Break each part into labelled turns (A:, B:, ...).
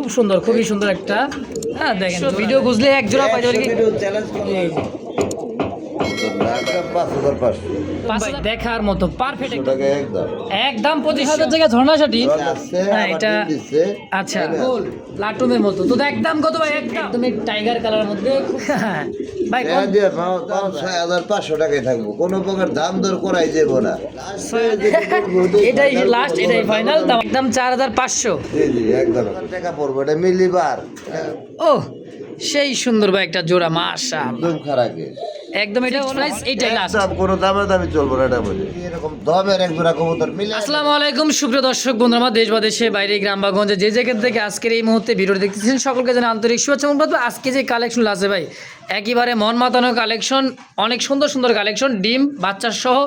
A: খুব সুন্দর, খুবই সুন্দর একটা। হ্যাঁ দেখেন, ভিডিও বুঝলে এক জোড়া পাইতে পারি। দেখার মতো পারফেক্ট একদম 25,000 জায়গায় ঝর্ণাশাটি। হ্যাঁ এটা আচ্ছা লাটুমের মতো তো একদম কত ভাই? একদম টাইগার কালারের মধ্যে ভাই
B: 6,500 টাকায় থাকবো, কোনো প্রকার দাম দর করাই যাবো না।
A: এটাই লাস্ট, এটাই ফাইনাল দাম, একদম 4,500।
B: একদম টাকা পড়বো, এটা মিলিবার।
A: ও সেই সুন্দর ভাই একটা জোড়া, মাশাআল্লাহ
B: একদম খারাপ
A: একদম। এটা প্রাইস এইটাই লাস্ট,
B: কোনো দামে চলবো না এটা বলে এরকম দমের এক জোড়া কবুতর মিলে।
A: আসসালামু আলাইকুম সুপ্রিয় দর্শক বন্ধুরা, আমার দেশ বা দেশে বাইরে গ্রাম বা গঞ্জে যে জায়গা থেকে আজকের এই মুহূর্তে ভিডিও দেখতেছেন সকলকে জানাই আন্তরিক শুভেচ্ছা এবং বার্তা। আজকে যে কালেকশন আছে ভাই একেবারে মন মাতানো কালেকশন, অনেক সুন্দর সুন্দর কালেকশন, ডিম বাচ্চা সহ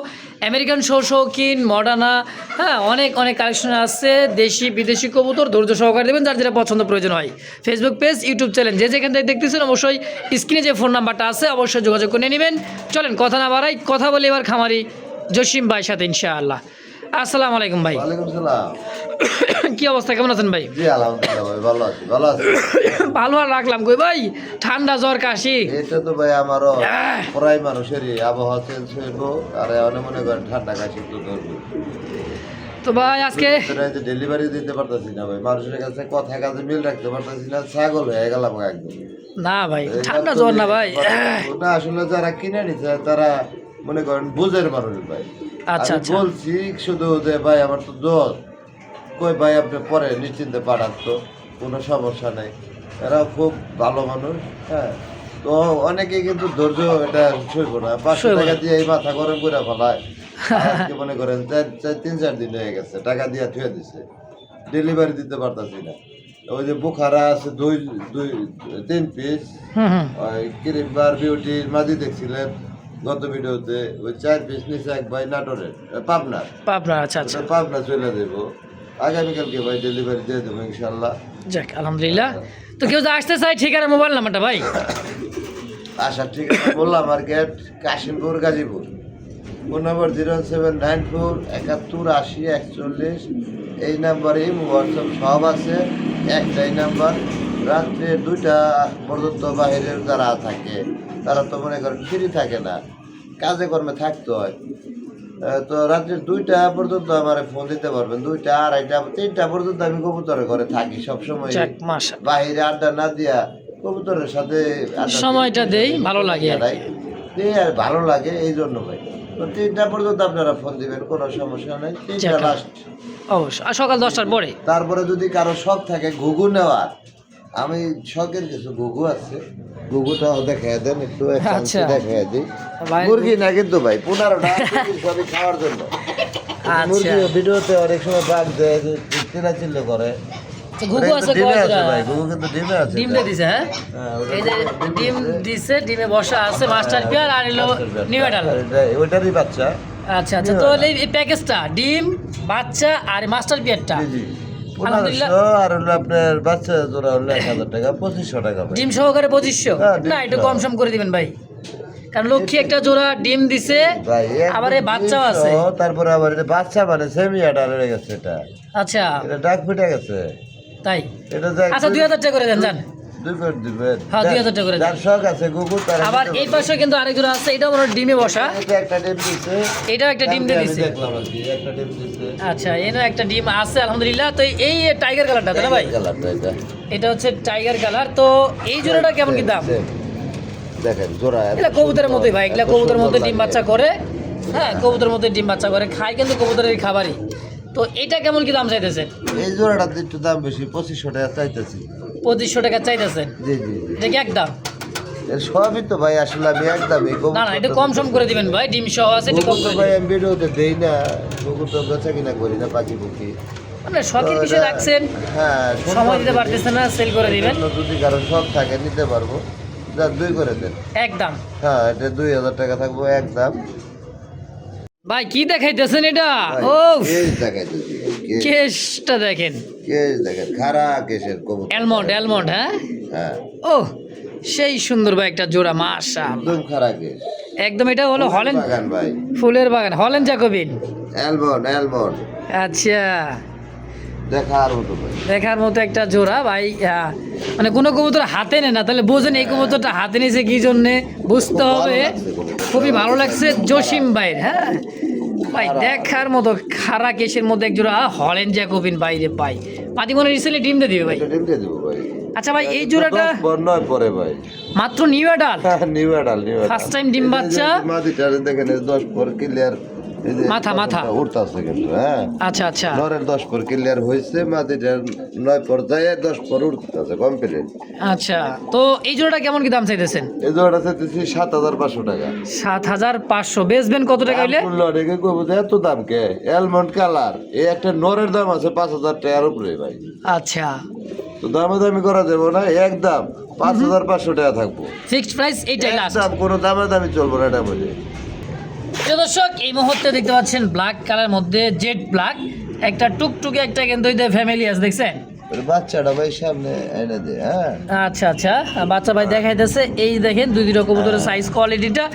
A: আমেরিকান শৌখিন মডার্না, হ্যাঁ অনেক অনেক কালেকশন আছে, দেশি বিদেশি কবুতর। ধৈর্য সহকারে দেবেন যার যেটা পছন্দ প্রয়োজন হয়। ফেসবুক পেজ, ইউটিউব চ্যানেল যে যেখান থেকে দেখতেছেন অবশ্যই স্ক্রিনে যে ফোন নাম্বারটা আছে অবশ্যই যোগাযোগ করে নেবেন। চলেন কথা না বাড়াই, কথা বলি এবার খামারি জসিম ভাইয়ের সাথে ইনশাআল্লাহ। আসসালামু আলাইকুম ভাই।
B: ওয়ালাইকুম সালাম।
A: কি অবস্থা, কেমন আছেন ভাই?
B: জি আলহামদুলিল্লাহ ভাই, ভালো আছি।
A: ভালো আর রাখলাম কই ভাই, ঠান্ডা জ্বর কাশি।
B: এটা তো ভাই আমারও প্রায় মানুষেরই আবহাওয়া চেঞ্জ হইব, আর অনেক মনে করেন ঠান্ডা কাশি তো ধরবে।
A: তো ভাই আজকে
B: ডেলিভারি দিতে পারতেছি না ভাই, মানুষের কাছে কথা কাজে মিল রাখতে পারতেছি না, ছাগল হয়ে গেলাম একদম।
A: না ভাই ঠান্ডা জ্বর না ভাই,
B: ওটা আসলে যারা কিনে নিছে তারা মনে করেন বুঝের মানুষ ভাই।
A: আচ্ছা
B: আমি বলছি শুধু যে ভাই আমার তো জ্বর, কই ভাই আপনি পরে নিশ্চিন্তে পাঠান, তো কোনো সমস্যা নেই। এরা খুব ভালো মানুষ। হ্যাঁ, তো অনেকে কিন্তু ধৈর্য এটা সইব না, 500 টাকা দিয়ে এই মাথা গরম করে ফেলায়। আজকে মনে করেন 3-4 দিন হয়ে গেছে, টাকা দিয়ে থুয়ে দিছে, ডেলিভারি দিতে পারতাছি না। ওই যে বুখারা আছে 2-3 পিস, ওই ক্রিমবার বিউটির মাঝি দেখছিলেন গত ভিডিওতে, ওই 4 পিস নিচে এক ভাই নাটোরের, পাবনার।
A: আচ্ছা আচ্ছা,
B: পাবনা চলে দেবো আগামীকালকে ভাই, ডেলিভারি দিয়ে দেবো ইনশাল্লাহ।
A: যাক আলহামদুলিল্লাহ। তো কেউ যে আসতে চাই ঠিকানা মোবাইল নাম্বারটা ভাই?
B: আচ্ছা ঠিক আছে, বললাম মার্কেট, কাশিমপুর, গাজীপুর। ফোন নম্বর 07941 এই নাম্বারে হোয়াটসঅ্যাপ সব আছে, একটাই নাম্বার। রাত্রে 2টা পর্যন্ত বাইরের যারা থাকে তারা তো মনে করেন ফ্রি থাকে না, কাজে কর্মে থাকতে হয়। তো রাত্রে 2টা পর্যন্ত আমার ফোন দিতে পারবেন, 2টা, 2:30, 3টা পর্যন্ত আমি কবুতরের ঘরে থাকি সবসময়। বাইরে আড্ডা না দিয়া কবুতরের সাথে
A: সময়টা দেই, ভালো লাগে
B: আর ভালো লাগে এই জন্য ভাই। তো 3টা পর্যন্ত আপনারা ফোন দিবেন, কোনো সমস্যা নেই। 3টা লাস্ট
A: অবশ্যই, আর সকাল 10টার পরে।
B: তারপরে যদি কারো শখ থাকে ঘুঘু নেওয়ার, আমি শখের কিছু ঘুঘু আছে, ঘুঘুটাও দেখাই দেন একটু, দেখাই দিই। মুরগি না কিন্তু ভাই, 15টা সবই খাওয়ার জন্য। মুরগি ভিডিওতে অনেক সময় বাগ দেয়, চিল্লাচিল্লি করে।
A: ঘুঘু আছে
B: ভাই, ঘুঘু কিন্তু ডিমে আছে,
A: ডিম দিয়ে দিছে। হ্যাঁ এই যে ডিম দিছে, ডিমে বসা আছে মাস্টার পিয়ার আর এলো নিউডাল,
B: ওইটারই বাচ্চা।
A: আচ্ছা আচ্ছা, তো এই প্যাকেজটা ডিম বাচ্চা আর মাস্টার পিয়ারটা
B: আলহামদুলিল্লাহ। আর হলো আপনার বাচ্চা জোড়া হলো 1,000 টাকা, 2500 টাকা ভাই।
A: ডিম সহকারে 2500? না একটু কম সম করে দিবেন ভাই, কারণ লক্ষ্মী একটা জোড়া ডিম দিছে, আবার এই বাচ্চাও আছে।
B: তারপরে আবার এটা বাচ্চা মানে সেমি অ্যাডাল্ট হয়ে গেছে এটা।
A: আচ্ছা
B: এটা ডাক ফুটে গেছে
A: তাই?
B: এটা
A: আচ্ছা 2000 টাকা করে দেন জান। 2000 টাকা করে দেন।
B: শখ আছে গুগু।
A: আবার এই পাশে কিন্তু আরেক জোড়া আছে, এটা মনে ডিমে বসা।
B: এটা একটা ডিম দিছে,
A: এটাও একটা ডিম দিয়ে দিছে।
B: দেখলাম আর কি, একটা ডিম দিছে।
A: আচ্ছা এরও একটা ডিম আছে আলহামদুলিল্লাহ। তো এই টাইগার কালারটা তাই না ভাই?
B: কালারটা
A: এটা হচ্ছে টাইগার কালার। তো এই জোড়াটা কেমন কি দাম?
B: দেখেন জোড়া
A: এটা কবুতরের মতোই ভাই, এগুলা কবুতরের মধ্যে ডিম বাচ্চা করে। হ্যাঁ কবুতরের মধ্যে ডিম বাচ্চা করে, খায় কিন্তু কবুতরের খাবারই। তো এটা কেমন কি দাম চাইতেছেন?
B: এই জোড়াটা একটু দাম বেশি, 2500 টাকা চাইতেছি।
A: 2500 টাকা চাইতেছেন?
B: জি জি।
A: এটা কি একদম?
B: এর সবই তো ভাই আসলে আমি একদমই কম।
A: না না এটা কম সম করে দিবেন ভাই, ডিম সহ আছে, এটা কম করে
B: ভাই। আমি ভিডিওতে দেই না, কুকুর তো বেচা কিনা করি না, পাখি পুকি
A: মানে শখের বিষয় রাখছেন।
B: হ্যাঁ,
A: সময় দিতে পারতেছেন না, সেল করে দিবেন।
B: যদি কারো শখ থাকে নিতে পারবো, যা 2 করে দেন
A: একদম।
B: হ্যাঁ, এটা 2000 টাকা থাকবো একদম।
A: ভাই কি দেখাইতেছেন এটা? ও
B: কেস দেখাইতেছি,
A: কেসটা দেখেন,
B: কেস দেখেন, খারা কেসের কবুতর,
A: অ্যালমন্ড। হ্যাঁ
B: হ্যাঁ,
A: ও সেই সুন্দর ভাই একটা জোড়া, মাশাআল্লাহ
B: একদম খারা কেস
A: একদম। এটা হলো হল্যান্ড
B: বাগান ভাই,
A: ফুলের বাগান, হল্যান্ড জ্যাকোবিন।
B: অ্যালমন্ড।
A: আচ্ছা
B: দেখার মতো ভাই।
A: দেখার মতো একটা জোড়া ভাই। মানে কোনো কবুতর হাতে নেয় না, তাহলে বোঝেন এই কবুতরটা হাতে নিয়েছে কি জন্যে, বুঝতে হবে। খুবই ভালো লাগছে জসিম ভাইয়ের। হ্যাঁ ভাই, দেখার মতো খাড়া কেশের মধ্যে এক জোড়া হল্যান্ড জ্যাকোবিন বাইরে পাই। পাতি মনে রিসেন্টলি ডিম দিয়ে দিবে ভাই।
B: এটা ডিম দিয়ে দেবো ভাই।
A: আচ্ছা ভাই, এই জোড়াটা
B: 10 পর 9 পরে ভাই।
A: মাত্র new adult,
B: new adult.
A: First time ডিম বাচ্চা।
B: মাদিটা দেখেন 10 পর ক্লিয়ার। এই যে
A: মাথা
B: উঠতাছে কিন্তু। হ্যাঁ
A: আচ্ছা আচ্ছা
B: নরের 10 পর ক্লিয়ার হয়েছে, মাদিটার 9 পর যায়, 10 পর উঠতাছে কমপ্লিট।
A: আচ্ছা, তো এই জোড়াটা কেমন কি দাম চাইতেছেন?
B: এই জোড়াটা চাইতেছি 7500 টাকা।
A: 7500। বেচবেন কত টাকা হইলে?
B: লড়েকে কইবো যে এত দাম কে? অ্যালমন্ড কালার এই একটা নরের দাম আছে 5000 টাকার উপরে ভাই।
A: আচ্ছা,
B: তো দামি করা যাবে না, একদম 5500 টাকা থাকবো।
A: ফিক্সড প্রাইস এইটাই লাস্ট।
B: একদম কোনো দামি চলবো না এটা বলে।
A: প্রিয় দর্শক, এই মুহূর্তে দেখতে পাচ্ছেন ব্ল্যাক কালার মধ্যে জেড ব্ল্যাক একটা টুকটুকে একটা কিন্তু ফ্যামিলি আছে, দেখছেন?
B: ওই বাচ্চাটা ভাই সামনে এনে দে। হ্যাঁ
A: আচ্ছা আচ্ছা, বাচ্চা ভাই দেখাইতেছে। এই যে দেখেন দুই দুটো কবুতরের সাইজ কোয়ালিটিটা,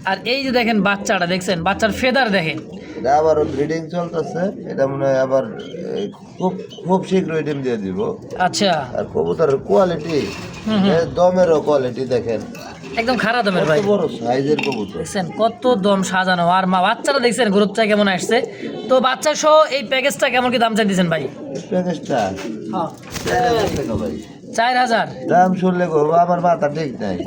A: আর এই যে দেখেন বাচ্চাটা, দেখছেন বাচ্চার ফেদার দেখেন।
B: এটা আবারও ব্রিডিং চলতেছে, এটা মনে হয় আবার খুব খুব শীঘ্রই ডিম দিয়ে দিব।
A: আচ্ছা,
B: আর কবুতরের কোয়ালিটি, দমেরও কোয়ালিটি দেখেন,
A: একদম খারাপ দামের ভাই।
B: কত বড় সাইজের কবুতর
A: দেখছেন কত দম সাজানো, আর বাচ্চাটা দেখছেন গ্রোথটা কেমন আসছে। তো বাচ্চা সহ এই প্যাকেজটা কেমন কি দাম চাইতেছেন ভাই?
B: প্যাকেজটা
A: হ্যাঁ
B: 4000 টাকা ভাই।
A: 4000।
B: দাম শুনলে গো আমার মাথা ঠিক নাই।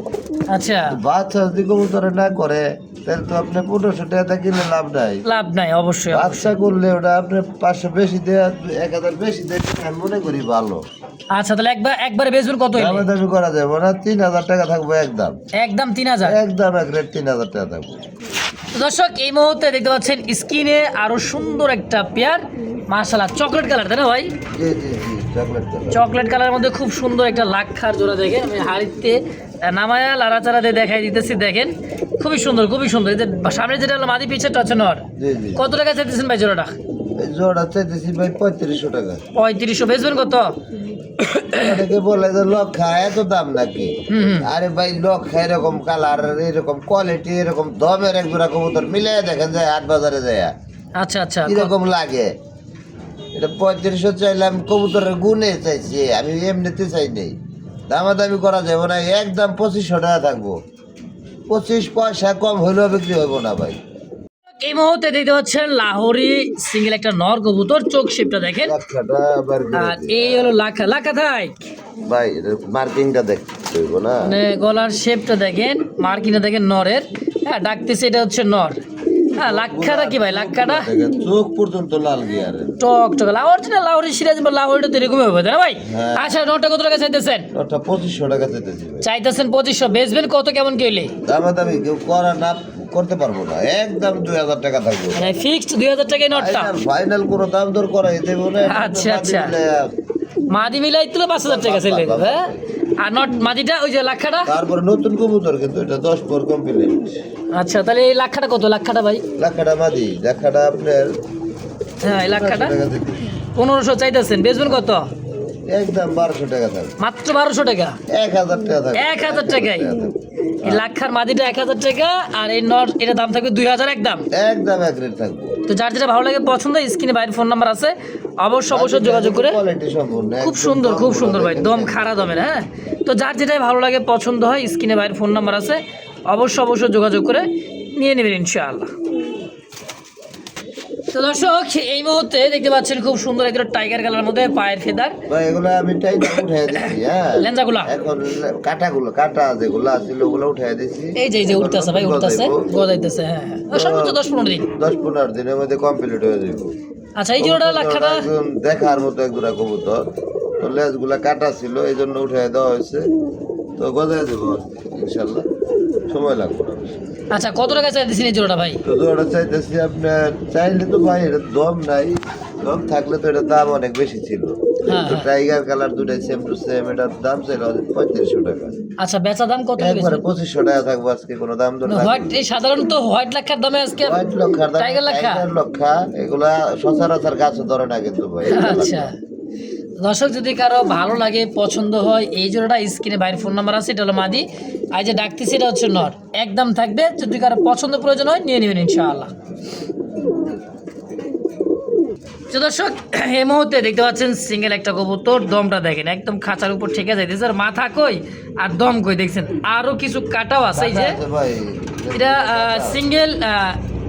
A: আচ্ছা,
B: বাচ্চা যদি কবুতরে না করে তাহলে তো আপনি 1500 টাকা কিনলে লাভ নাই।
A: লাভ নাই অবশ্যই।
B: বাচ্চা করলে ওটা আপনি 500 বেশি দেয়া, 1000 বেশি দেয়, আমি মনে করি ভালো।
A: আচ্ছা, তাহলে একবারে বেচবেন কত হইলে?
B: দামি করা যাবে না, 3000 টাকা থাকবো একদম।
A: একদম 3000।
B: একদম এক রেট 3000 টাকা থাকবো।
A: দর্শক, এই মুহূর্তে দেখতে পাচ্ছেন স্কিনে আরো সুন্দর একটা পেয়ার, মাশাআল্লাহ চকলেট কালার, তাই না ভাই?
B: জি জি জি, চকলেট কালার।
A: চকলেট কালারের মধ্যে খুব সুন্দর একটা লাক্ষার জোড়া, দেখেন আমি হাড়িতে নামায়া লাড়াচাড়া দিয়ে দেখাই দিতেছি। দেখেন খুবই সুন্দর, খুবই সুন্দর। এই যে সামনে যেটা হলো মাদি, পিছেরটা হচ্ছে নর।
B: জি জি।
A: কত টাকা চাইতেছেন ভাই জোড়াটা?
B: এই জোড়া চাইতেছি ভাই 3500 টাকা।
A: 3500। বেচবেন কত?
B: অনেকে বলে যে লক্ষা এত দাম নাকি? আরে ভাই লক্ষা এরকম কালার, এরকম কোয়ালিটি, এরকম দমের এক জোড়া কবুতর মিলে দেখেন যায় হাট বাজারে যায়
A: আচ্ছা আচ্ছা,
B: কিরকম লাগে। এটা 3500 চাইলাম, কবুতরের গুণে চাইছি আমি, এমনিতে চাই নেই। দামাদামি করা যাবে না, একদম 2500 টাকা থাকবো। 25 পয়সা কম হইলেও বিক্রি হইব না ভাই।
A: এই মুহূর্তে দেখতে পাচ্ছেন লাহোরি সিঙ্গেল একটা নর কবুতর, চোখ শেপটা দেখেন।
B: লক্ষাটা আবার
A: আর এই হলো লাখা লাখা থাই
B: ভাই, মার্কিংটা দেখতে হইব না,
A: মানে গলার শেপটা দেখেন, মার্কিংটা দেখেন নরের। হ্যাঁ ডাকতেছে, এটা হচ্ছে নর। হ্যাঁ লাক্ষাটা কি ভাই? লাক্ষাটা
B: দেখেন চোখ পর্যন্ত লাল গিয়ারে
A: টক টক অরিজিনাল লাহোরি সিরাজ বা লাহোরিটা তো এরকমই হবে, তাই না ভাই?
B: হ্যাঁ।
A: আচ্ছা, নটা কত টাকা চাইতেছেন?
B: ওটা 2500 টাকা চাইতেছি ভাই।
A: চাইতেছেন 2500। বেচবেন কত কেমন কি হইলে?
B: দামাদামি কেউ করা না করতে পারবো না, একদম 2000 টাকা থাকবো।
A: মানে ফিক্সড 2000 টাকায় নটটা।
B: ফাইনাল কোনো দাম দর করাই দেবো না।
A: আচ্ছা, আচ্ছা। মাদি মিলাই তুলে 5000 টাকা সেল হয়ে যাবে। হ্যাঁ, আর নট মাদিটা ওই যে লাক্ষাটা।
B: তারপরে নতুন কবুতর কিন্তু এটা 10 পর কমপ্লিট।
A: আচ্ছা, তাহলে এই লাক্ষাটা কত? লাক্ষাটা ভাই?
B: লাখাটা মাদি, লাখাটা আপনার
A: হ্যাঁ, এই লাক্ষাটা
B: 1200 টাকা দিতে।
A: 1500 চাইতেছেন। বেচবেন কত?
B: একদম 1200 টাকা থাকবে।
A: মাত্র 1200 টাকা।
B: 1000 টাকা থাকবে।
A: 1000 টাকায় এই লাক্ষার মাদিটা 1000 টাকা, আর এই নট এটা দাম থাকবে 2000 একদম।
B: একদম এক রেট থাকবে।
A: তো যার যেটা ভালো লাগে পছন্দ, স্ক্রিনে বাইরের ফোন নাম্বার আছে, অবশ্যই যোগাযোগ করে।
B: কোয়ালিটি সম্পূর্ণ
A: খুব সুন্দর, খুব সুন্দর ভাই, দম খাড়া দমের। হ্যাঁ, তো যার যেটাই ভালো লাগে পছন্দ হয়, স্ক্রিনে বাইরের ফোন নাম্বার আছে, অবশ্যই যোগাযোগ করে নিয়ে নেবেন ইনশাআল্লাহ। তো দর্শক, এই মুহূর্তে দেখতে পাচ্ছেন খুব সুন্দর একটা টাইগার কালার মধ্যে পায়ের ফেদার
B: ভাই, এগুলো আমি টাইটা উঠাই দিছি। হ্যাঁ,
A: লেঞ্জাগুলা
B: এখন কাটা যেগুলো আছিল ওগুলো উঠাই দিছি।
A: এই যে উঠতেছে ভাই, উঠতেছে, গজাইতেছে। হ্যাঁ, সর্বোচ্চ 10-15 দিন।
B: 10-15 দিনের মধ্যে কমপ্লিট হয়ে যাবে।
A: আচ্ছা, এই জোড়া লাক্ষাটা
B: একদম দেখার মতো এক জোড়া কবুতর, তো লেজগুলা কাটা ছিল এই জন্য উঠাই দেওয়া হয়েছে। তো গজায় দেবো ইনশাল্লাহ, সময় লাগবে না বেশি।
A: আচ্ছা, কত টাকা চাইতেছেন এই জোড়াটা ভাই?
B: তো জোড়াটা চাইতেছি আপনার, চাইলে তো ভাই এটা দম নাই, দম থাকলে তো এটার দাম অনেক বেশি ছিল।
A: হ্যাঁ,
B: তো
A: হ্যাঁ।
B: টাইগার কালার দুটাই সেম টু সেম, এটার দাম ছিল 3500 টাকা।
A: আচ্ছা, বেচা দাম কত?
B: একবারে 2500 টাকা থাকবো, আজকে কোনো দাম দর
A: হোয়াইট, এই সাধারণত হোয়াইট লাক্ষার দামে আজকে
B: হোয়াইট লক্ষার দাম,
A: টাইগার লাক্ষা।
B: টাইগার লক্ষা, এগুলা সচরাচর গাছে ধরে না কিন্তু ভাই।
A: আচ্ছা, দর্শক যদি কারো ভালো লাগে পছন্দ হয়, এই জোড়াটা স্ক্রিনে বাইরের ফোন নাম্বার আছে, এটা হলো মাদি, আর যে ডাকতেছি এটা হচ্ছে নর। একদম থাকবে, যদি কারো পছন্দ প্রয়োজন হয় নিয়ে নেবেন ইনশাআল্লাহ। তো দর্শক এই মুহূর্তে দেখতে পাচ্ছেন সিঙ্গেল একটা কবুতর, দমটা দেখেন একদম খাঁচার উপর ঠেকে যাইতেছে, আর মাথা কই আর দম কই দেখছেন, আরো কিছু কাটাও আছে। এই যে
B: আচ্ছা ভাই
A: এটা সিঙ্গেল,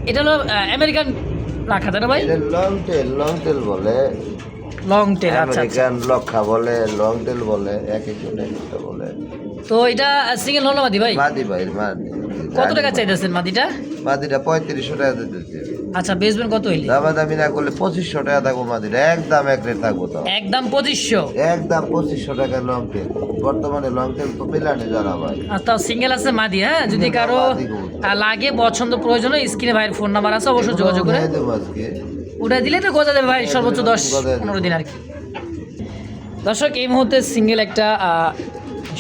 A: এটা হলো আমেরিকান রাখা তাই না ভাই?
B: এটা লং টেল বলে,
A: লং টেল। আচ্ছা আচ্ছা।
B: আমেরিকান লক্ষা বলে, লং টেল বলে, এক একজন এক একটা বলে।
A: তো এটা সিঙ্গেল হলো মাদি ভাই?
B: মাদি ভাই, মাদি।
A: কত টাকা চাইতেছেন মাদিটা?
B: মাদিটা 3500 টাকা দিতেছি।
A: আচ্ছা বেচবেন কত হইলে?
B: দামাদামি না করলে 2500 টাকা থাকবো মাদিটা, একদম এক রেট থাকবো তো,
A: একদম 2500।
B: একদম 2500 টাকা লং টেল। বর্তমানে লং টেল তো মিলানে যারা ভাই।
A: আর তাও সিঙ্গেল আছে মাদি। হ্যাঁ, যদি কারো
B: মাদি কবুতর।
A: লাগে, পছন্দ, প্রয়োজন হয়, স্ক্রিনে ভাইয়ের ফোন নাম্বার আছে, অবশ্যই যোগাযোগ করে
B: উঠাই দেবো আজকে।
A: ওটা দিলে তো গজা দেবে ভাই, সর্বোচ্চ
B: গজা দেবে।
A: 10-15 দিন আর কি। দর্শক এই মুহূর্তে সিঙ্গেল একটা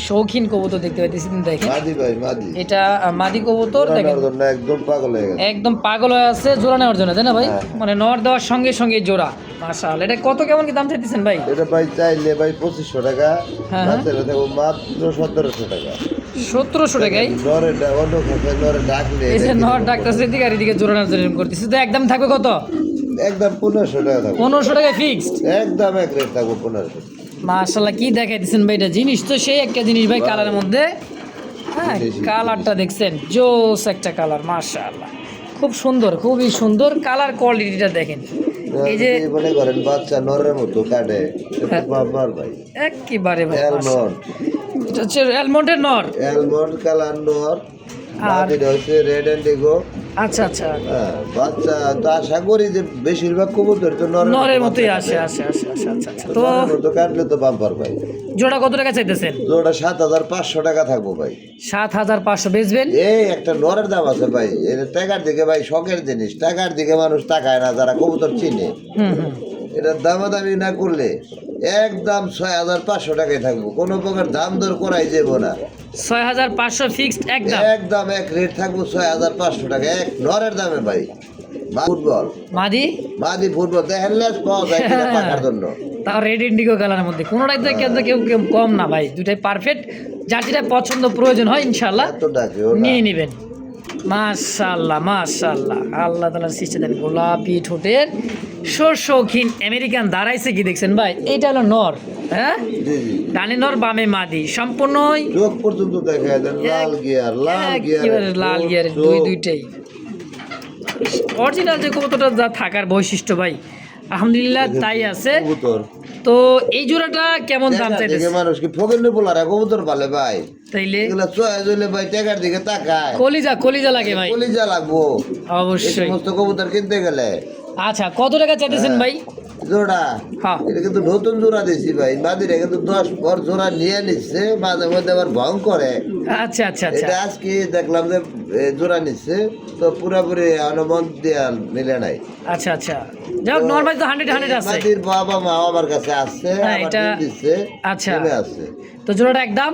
A: শৌখিন কবুতর দেখতে পাইতেছি, দেখেন
B: মাদি ভাই, মাদি।
A: এটা মাদি কবুতর দেখেন,
B: ওঠানোর জন্য একদম পাগল হয়ে গেছে।
A: একদম পাগল হয়ে আছে জোড়া নেওয়ার জন্য, তাই না ভাই?
B: হ্যাঁ।
A: মানে নর দেওয়ার সঙ্গে সঙ্গে জোড়া। মাশাআল্লাহ। এটা কত কেমন কি দাম চাইতেছেন ভাই?
B: এটা ভাই চাইলে ভাই 2500 টাকা,
A: হ্যাঁ।
B: বাচ্চারা থাকবো মাত্র 1700 টাকা।
A: 1700 টাকায়।
B: নরে অন্য খাতায় নরে ডাকলে
A: এই যে নর ডাক্তার সিদ্দিকার এদিকে জোড়া নেওয়ার জন্য এরকম করতেছে, তো একদম থাকবে কত?
B: একদম 1500 টাকা থাকবো,
A: 1500 টাকায় ফিক্সড।
B: একদম এক রেট থাকবো 1500।
A: মাশাআল্লাহ, কি দেখাইতেছেন ভাই, এটা জিনিস তো সেই একটা জিনিস ভাই, কালারের মধ্যে। হ্যাঁ,
B: বেশি।
A: কালারটা দেখছেন, জোস একটা কালার, মাশাআল্লাহ, খুব সুন্দর, খুবই সুন্দর কালার, কোয়ালিটিটা দেখেন। এই যে
B: যদি মনে করেন বাচ্চা নরের মতো কাটে,
A: হ্যাঁ।
B: বাবার ভাই
A: একেবারে ভাই,
B: অ্যালমন্ড,
A: এটা হচ্ছে অ্যালমন্ডের নর।
B: অ্যালমন্ড কালার নর,
A: আর
B: বাকিটা হচ্ছে রেড এন্ডিগো।
A: আচ্ছা আচ্ছা,
B: হ্যাঁ, বাচ্চা তো আশা করি যে বেশিরভাগ কবুতর তো
A: নরের মতোই আসে আসে আসে আসে। আচ্ছা আচ্ছা। তো
B: নরের মতো কাটলে তো বাম্পার ভাই।
A: জোড়া কত টাকা চাইতেছেন?
B: ওটা 7500 টাকা থাকবো ভাই।
A: 7500 বেচবেন?
B: এই একটা নরের দাম আছে ভাই, এটা টাকার দিকে ভাই, শখের জিনিস, টাকার দিকে মানুষ তাকায় না যারা কবুতর চিনে।
A: হুম হুম।
B: এটার দামাদামি না করলে একদম 6500 টাকায় থাকবো, কোনো প্রকার দাম দর করাই যাবো না,
A: 6500 ফিক্সড একদম।
B: একদম এক রেট থাকবো 6500 টাকা এক নরের দামে ভাই। ফুটবল
A: মাদি
B: মাদি ফুটবল দেখেন লেস পাওয়া যায় কিনা পাকার জন্য।
A: তাও রেড ইন্ডিগো কালারের মধ্যে, কোনোটাই তো কেউ কেউ কম না ভাই, দুটাই পারফেক্ট। যার যেটা পছন্দ প্রয়োজন হয় ইনশাআল্লাহ
B: এত ডাকে ও না।
A: নিয়ে নেবেন। মাশাআল্লাহ মাশাআল্লাহ, আল্লাহ তাআলার সৃষ্টি দেন, গোলাপি ঠোঁটের শৌখিন আমেরিকান দাঁড়াইছে কি দেখছেন ভাই? এটা হলো নর। হ্যাঁ,
B: জি জি,
A: ডানে নর বামে মাদি, সম্পূর্ণই
B: চোখ পর্যন্ত দেখা যায় লাল গিয়ার, লাল
A: একেবারে লাল গিয়ারের দুইটাই অরিজিনাল যে কবুতরটা যা থাকার বৈশিষ্ট্য ভাই, আলহামদুলিল্লাহ তাই আছে।
B: কবুতর
A: তো এই জোড়াটা কেমন দাম
B: টাকার
A: চাইতেছে?
B: দিকে মানুষ কি ফকির বলার কবুতর পালে ভাই,
A: তাইলে
B: এগুলা চয়েস হইলে ভাই টাকার দিকে তাকায়,
A: কলিজা লাগে ভাই,
B: কলিজা লাগবো এই
A: অবশ্যই।
B: সমস্ত কবুতর কিনতে গেলে।
A: আচ্ছা, কত টাকা চাইতেছেন ভাই?
B: জোড়া
A: হ্যাঁ,
B: এটা কিন্তু নতুন জোড়া দিছি ভাই, মাদিরা কিন্তু 10 পর জোড়া নিয়ে নিচ্ছে, মাঝে মধ্যে আবার ভং করে।
A: আচ্ছা আচ্ছা আচ্ছা।
B: এটা আজকে দেখলাম যে জোড়া নিচ্ছে, তো পুরাপুরি অনুমন দেওয়া মিলে নাই।
A: আচ্ছা আচ্ছা, যাই হোক, নর্মাল তো 100 আছে।
B: মাদির বাবা মা আমার কাছে আসছে,
A: হ্যাঁ,
B: আমার
A: এটা-
B: ডিম দিচ্ছে,
A: আচ্ছা।
B: ডিমে আসছে।
A: তো জোড়াটা একদম।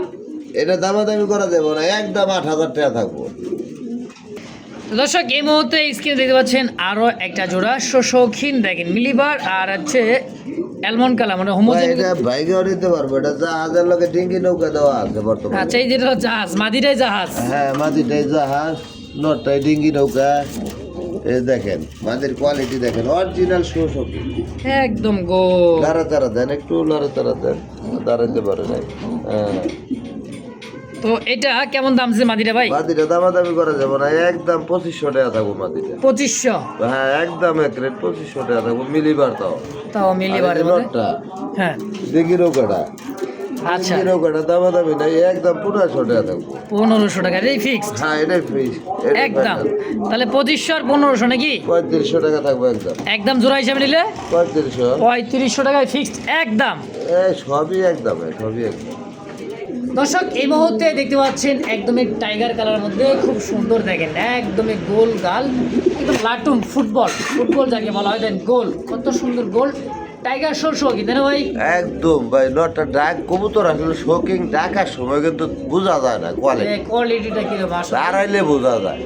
B: এটা দামাদামি করা যাবো না, একদম 8000 টাকা থাকবো।
A: তো দর্শক এই মুহূর্তে স্ক্রিনে দেখতে পাচ্ছেন আরো একটা জোড়া শৌখিন, দেখেন মিলিবার আর হচ্ছে অ্যালমন্ড কালার, মানে
B: ভাই,
A: হোমোজেনিক।
B: এটা ভাইকেও নিতে পারবো, এটা জাহাজের লোকে ডিঙ্গি নৌকা দেওয়া আছে বর্তমানে।
A: আচ্ছা, এই যেটা হলো জাহাজ, মাদিরাই জাহাজ।
B: হ্যাঁ, মাদিটাই জাহাজ, নটাই ডিঙ্গি নৌকা। এই দেখেন মাদির কোয়ালিটি দেখেন, অরিজিনাল শোষকি।
A: একদম গোল।
B: লাড়াতাড়া দেন, একটু লাড়াতাড়া দেন, দাঁড়াতে পারে নাই। হ্যাঁ,
A: তো এটা কেমন দাম আছে মাদিরা ভাই?
B: মাদিটা দামাদামি করা যাবে না, একদম 2500 টাকা থাকবো মাদিটা।
A: 2500।
B: হ্যাঁ, একদম এক রেট 2500 টাকা থাকবো, মিলিবার তাও।
A: তাও মিলিবারের মধ্যে।
B: নটটা
A: হ্যাঁ,
B: ডিঙ্গি নৌকাটা,
A: আচ্ছা,
B: ডিঙ্গি নৌকাটা দামাদামি নাই, একদম 1500 টাকা থাকবো।
A: 1500 টাকা এই ফিক্সড
B: হ্যাঁ, এটাই ফ্রিজ,
A: একদম। তাহলে 2500 আর 1500 নাকি?
B: 3500 টাকা থাকবো একদম।
A: একদম জোড়া হিসাবে নিলে
B: 3500,
A: 3500 টাকায় ফিক্সড একদম।
B: সবই একদম, সবই একদম।
A: দর্শক এই মুহূর্তে দেখতে পাচ্ছেন একদমই টাইগার কালারের মধ্যে, খুব সুন্দর দেখেন, একদমই গোল গাল, একদম লাটুম ফুটবল যাকে বলা হয়, দেন গোল, কত সুন্দর গোল, টাইগার শৌখিন, তাই না ভাই?
B: একদম ভাই, নটা ডাক কবুতর আসলে শোকিং ডাকার সময় কিন্তু বোঝা যায় না কোয়ালিটি,
A: কোয়ালিটিটা কিরকম আসলে।
B: দাঁড়াইলে বোঝা যায়।